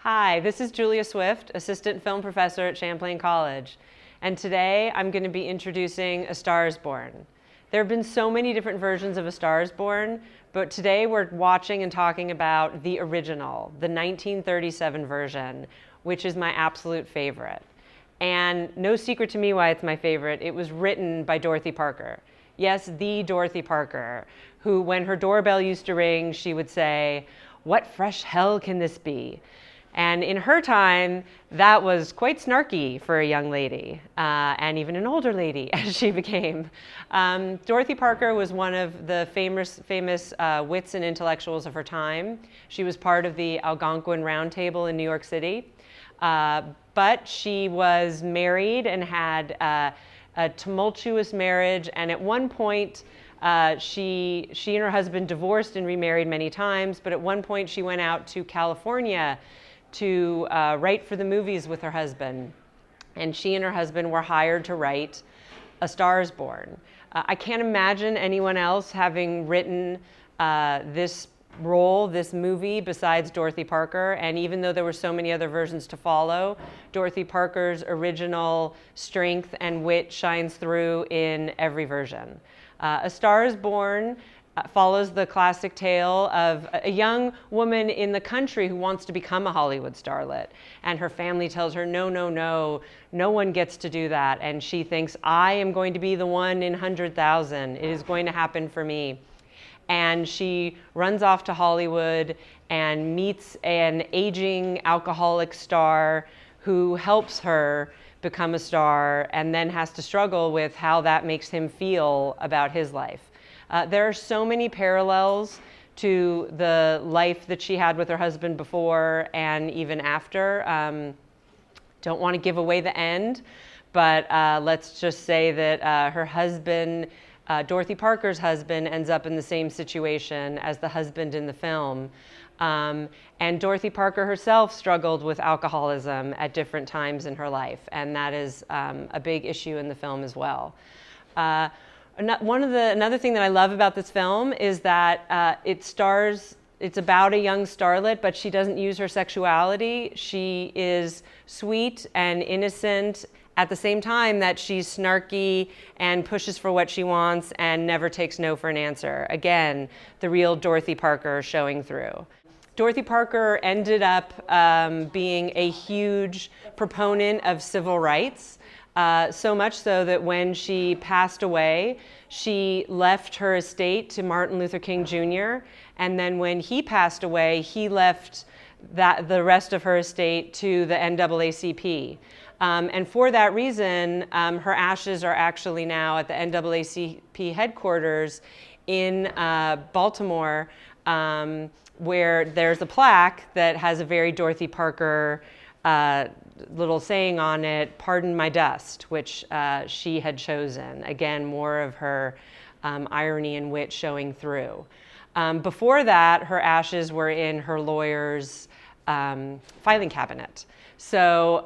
Hi, this is Julia Swift, Assistant Film Professor at Champlain College. And today I'm going to be introducing A Star is Born. There have been so many different versions of A Star is Born, but today we're watching and talking about the original, the 1937 version, which is my absolute favorite. And no secret to me why it's my favorite. It was written by Dorothy Parker. Yes, the Dorothy Parker, who when her doorbell used to ring, she would say, "What fresh hell can this be?" And in her time, that was quite snarky for a young lady, and even an older lady as she became. Dorothy Parker was one of the famous wits and intellectuals of her time. She was part of the Algonquin Round Table in New York City, but she was married and had a tumultuous marriage, and at one point, she and her husband divorced and remarried many times, but at one point she went out to California to write for the movies with her husband. And she and her husband were hired to write A Star is Born. I can't imagine anyone else having written this role, this movie, besides Dorothy Parker. And even though there were so many other versions to follow, Dorothy Parker's original strength and wit shines through in every version. A Star is Born follows the classic tale of a young woman in the country who wants to become a Hollywood starlet. And her family tells her, no, no, no, no one gets to do that. And she thinks, I am going to be the one in 100,000. It is going to happen for me. And she runs off to Hollywood and meets an aging alcoholic star who helps her become a star, and then has to struggle with how that makes him feel about his life. There are so many parallels to the life that she had with her husband before and even after. Don't want to give away the end, but let's just say that her husband, Dorothy Parker's husband, ends up in the same situation as the husband in the film. And Dorothy Parker herself struggled with alcoholism at different times in her life, and that is a big issue in the film as well. Another thing that I love about this film is that it's about a young starlet, but she doesn't use her sexuality. She is sweet and innocent at the same time that she's snarky and pushes for what she wants and never takes no for an answer. Again, the real Dorothy Parker showing through. Dorothy Parker ended up being a huge proponent of civil rights. So much so that when she passed away, she left her estate to Martin Luther King Jr. And then when he passed away, he left the rest of her estate to the NAACP. And for that reason, her ashes are actually now at the NAACP headquarters in Baltimore, where there's a plaque that has a very Dorothy Parker little saying on it, "Pardon my dust," which she had chosen. Again, more of her irony and wit showing through. Before that, her ashes were in her lawyer's filing cabinet. So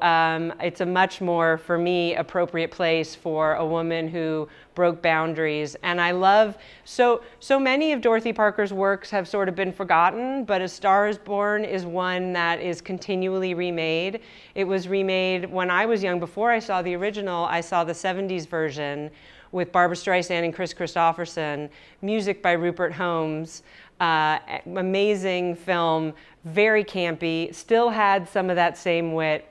it's a much more, for me, appropriate place for a woman who broke boundaries. And I love, so many of Dorothy Parker's works have sort of been forgotten, but A Star is Born is one that is continually remade. It was remade when I was young. Before I saw the original, I saw the 70s version with Barbra Streisand and Chris Christopherson, music by Rupert Holmes. Amazing film, very campy, still had some of that same wit,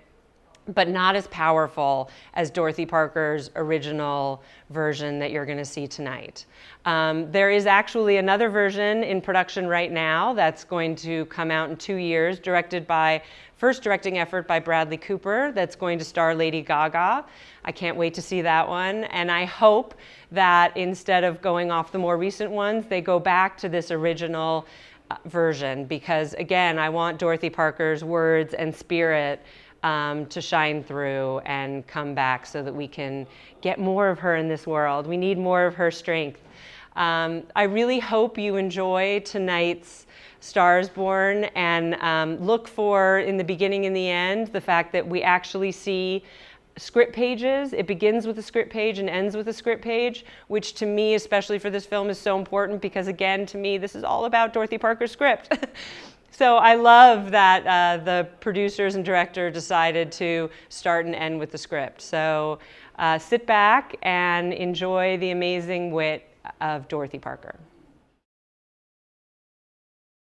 but not as powerful as Dorothy Parker's original version that you're going to see tonight. There is actually another version in production right now that's going to come out in 2 years, first directing effort by Bradley Cooper, that's going to star Lady Gaga. I can't wait to see that one, and I hope that instead of going off the more recent ones, they go back to this original version, because again, I want Dorothy Parker's words and spirit to shine through and come back so that we can get more of her in this world. We need more of her strength. I really hope you enjoy tonight's Star is Born, and look for, in the beginning and the end, the fact that we actually see script pages. It begins with a script page and ends with a script page, which to me, especially for this film, is so important because, again, to me, this is all about Dorothy Parker's script. So I love that the producers and director decided to start and end with the script. So sit back and enjoy the amazing wit of Dorothy Parker.